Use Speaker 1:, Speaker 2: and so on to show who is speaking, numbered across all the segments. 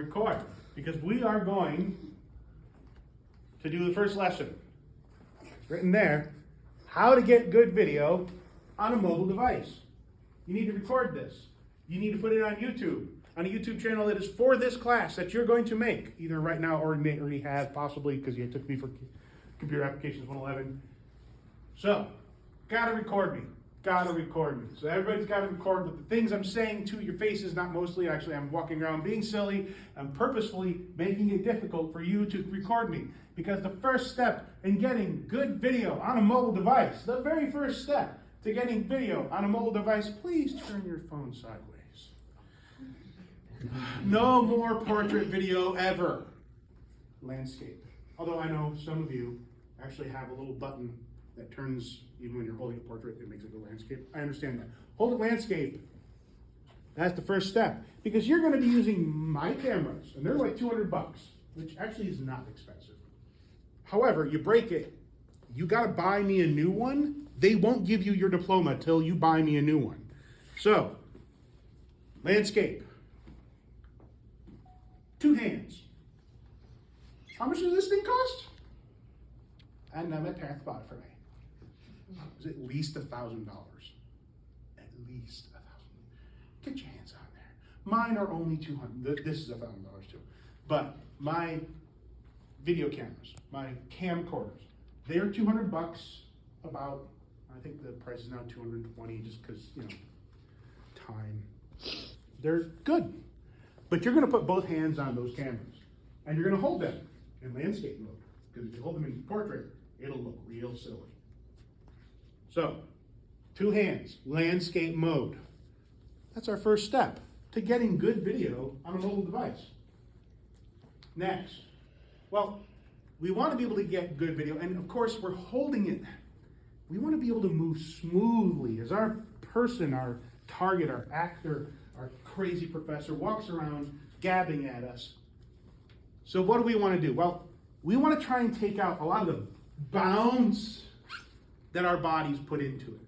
Speaker 1: record because we are going to do the first lesson. It's written there, how to get good video on a mobile device. You need to record this. You need to put it on YouTube, on a YouTube channel that is for this class that you're going to make, either right now or you may already have, possibly because you took me for Computer Applications 111. So, gotta record me. Gotta record me. So everybody's gotta record with the things I'm saying to your faces, not mostly. Actually, I'm walking around being silly. I'm purposefully making it difficult for you to record me. Because the first step in getting good video on a mobile device, the very first step to getting video on a mobile device, please turn your phone sideways. No more portrait video ever. Landscape. Although I know some of you actually have a little button that turns, even when you're holding a portrait, it makes it go landscape. I understand that. Hold it landscape. That's the first step. Because you're going to be using my cameras, and they're like $200, which actually is not expensive. However, you break it, you got to buy me a new one. They won't give you your diploma till you buy me a new one. So, landscape. 2 hands. How much does this thing cost? And my parents bought it for me. It was at least $1,000. At least $1,000. Get your hands on there. Mine are only $200. This is $1,000 too. But my video cameras, my camcorders, they're $200 about. I think the price is now $220 just because, time. They're good. But you're going to put both hands on those cameras. And you're going to hold them in landscape mode. Because if you hold them in portrait, it'll look real silly. So, 2 hands, landscape mode. That's our first step to getting good video on a mobile device. Next, well, we want to be able to get good video, and of course we're holding it. We want to be able to move smoothly as our person, our target, our actor, our crazy professor walks around gabbing at us. So what do we want to do? Well, we want to try and take out a lot of the bounce that our bodies put into it.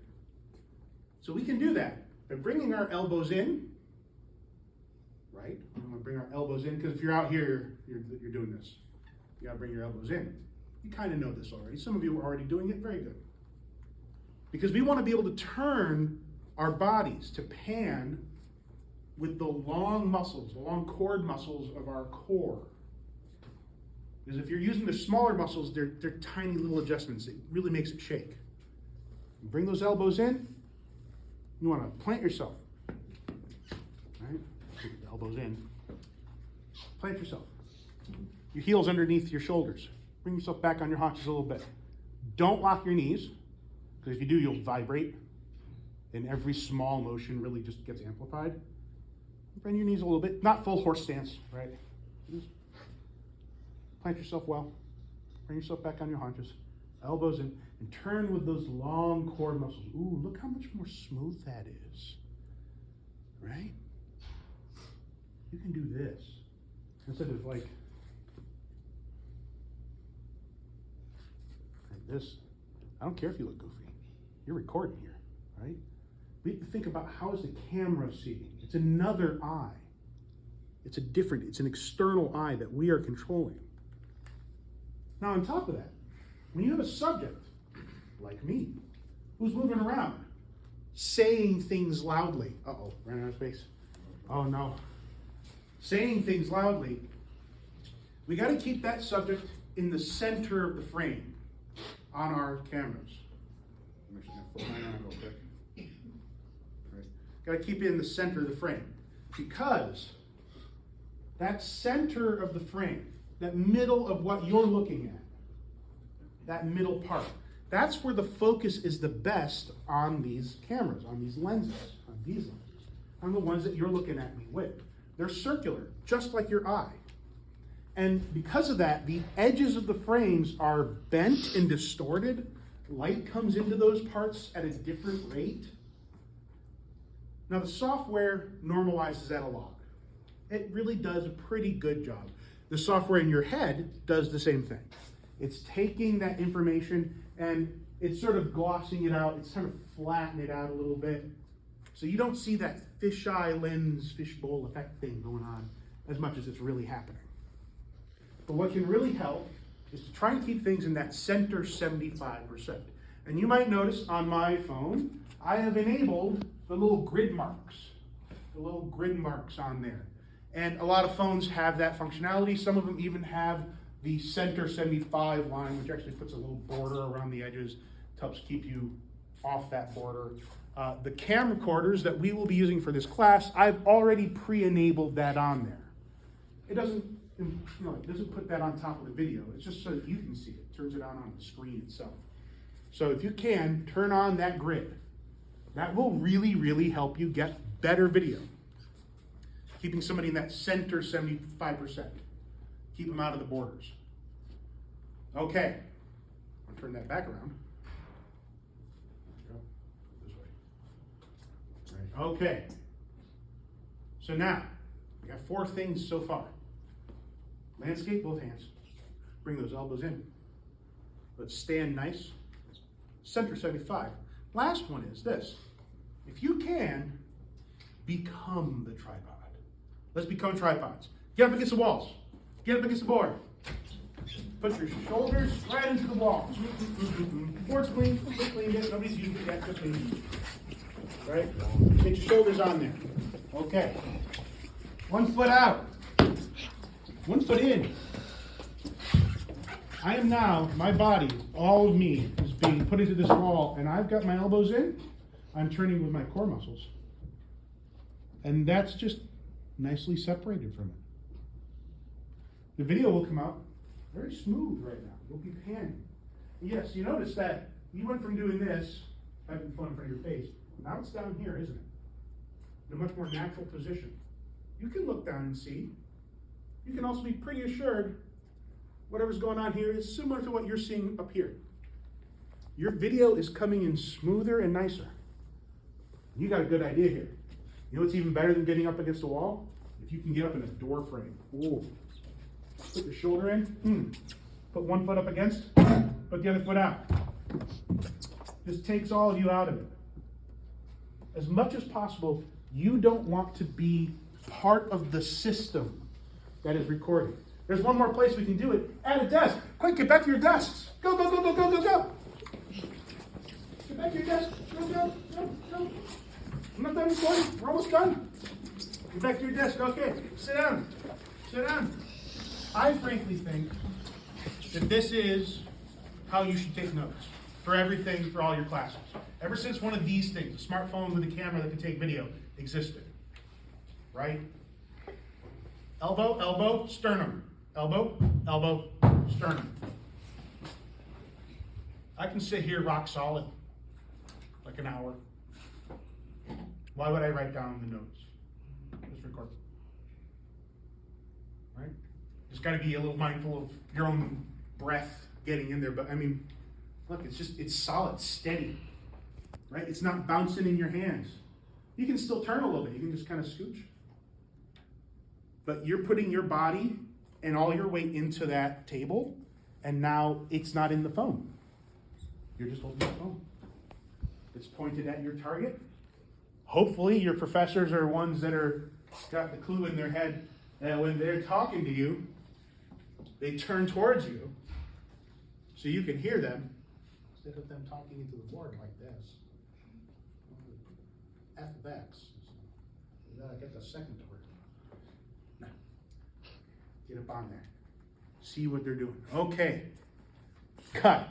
Speaker 1: So we can do that by bringing our elbows in, right? We want to bring our elbows in because if you're out here, you're doing this. You got to bring your elbows in. You kind of know this already. Some of you are already doing it. Very good. Because we want to be able to turn our bodies to pan with the long muscles, the long cord muscles of our core. Because if you're using the smaller muscles, they're tiny little adjustments. It really makes it shake. Bring those elbows in. You want to plant yourself. All right? Get the elbows in. Plant yourself. Your heels underneath your shoulders. Bring yourself back on your haunches a little bit. Don't lock your knees, because if you do, you'll vibrate. And every small motion really just gets amplified. Bend your knees a little bit. Not full horse stance, right? Just plant yourself well. Bring yourself back on your haunches. Elbows in. And turn with those long core muscles. Ooh, look how much more smooth that is. Right? You can do this. Instead of like this. I don't care if you look goofy. You're recording here, right? We have to think about how is the camera seeing. It's another eye. It's an external eye that we are controlling. Now on top of that, when you have a subject, like me, who's moving around, saying things loudly. Uh-oh, ran out of space. Oh no. Saying things loudly. We got to keep that subject in the center of the frame on our cameras. I'm actually going to flip mine around real quick. Right. Got to keep it in the center of the frame. Because that center of the frame, that middle of what you're looking at, that middle part, that's where the focus is the best on these cameras, on these lenses, on the ones that you're looking at me with. They're circular, just like your eye. And because of that, the edges of the frames are bent and distorted. Light comes into those parts at a different rate. Now the software normalizes that a lot. It really does a pretty good job. The software in your head does the same thing. It's taking that information and it's sort of glossing it out. It's kind of flattening it out a little bit. So you don't see that fisheye lens, fishbowl effect thing going on. as much as it's really happening. But what can really help is to try and keep things in that center 75%. And you might notice on my phone, I have enabled the little grid marks on there. And a lot of phones have that functionality. Some of them even have the center 75 line, which actually puts a little border around the edges to help keep you off that border. The camcorders that we will be using for this class, I've already pre-enabled that on there. It doesn't, it doesn't put that on top of the video. It's just so that you can see it. It turns it on the screen itself. So if you can, turn on that grid. That will really, really help you get better video. Keeping somebody in that center 75%. Keep them out of the borders. Okay, I'll turn that back around. This way. Right. Okay. So now, we got 4 things so far. Landscape, both hands. Bring those elbows in. Let's stand nice. Center 75. Last one is this. If you can, become the tripod. Let's become tripods. Get up against the walls. Get up against the board. Put your shoulders right into the wall. Board's clean. We cleaned it. Nobody's used it yet. Just clean. Right? Get your shoulders on there. Okay. 1 foot out. 1 foot in. I am now, my body, all of me, is being put into this wall, and I've got my elbows in. I'm turning with my core muscles. And that's just nicely separated from it. The video will come out very smooth right now. You'll be panning. Yes, you notice that you went from doing this, having fun in front of your face, now it's down here, isn't it? In a much more natural position. You can look down and see. You can also be pretty assured whatever's going on here is similar to what you're seeing up here. Your video is coming in smoother and nicer. You got a good idea here. You know what's even better than getting up against a wall? If you can get up in a door frame. Ooh. Put your shoulder in. Put 1 foot up against. Put the other foot out. This takes all of you out of it. As much as possible, you don't want to be part of the system that is recording. There's one more place we can do it. At a desk. Quick, get back to your desks. Go, go, go, go, go, go, go. Get back to your desk. Go, go, go, go. I'm not done recording. We're almost done. Get back to your desk. Okay. Sit down. Sit down. I frankly think that this is how you should take notes for everything, for all your classes. Ever since one of these things, a smartphone with a camera that can take video, existed. Right? Elbow, elbow, sternum. Elbow, elbow, sternum. I can sit here rock solid, like an hour. Why would I write down the notes? Just record. Right? Just got to be a little mindful of your own breath getting in there. But I mean, look, it's solid, steady. Right? It's not bouncing in your hands. You can still turn a little bit. You can just kind of scooch. But you're putting your body and all your weight into that table, and now it's not in the phone. You're just holding the phone. It's pointed at your target. Hopefully your professors are ones that are got the clue in their head that when they're talking to you, they turn towards you so you can hear them instead of them talking into the board like this. F of X. I get the second word. No. Get up on there. See what they're doing. Okay. Cut.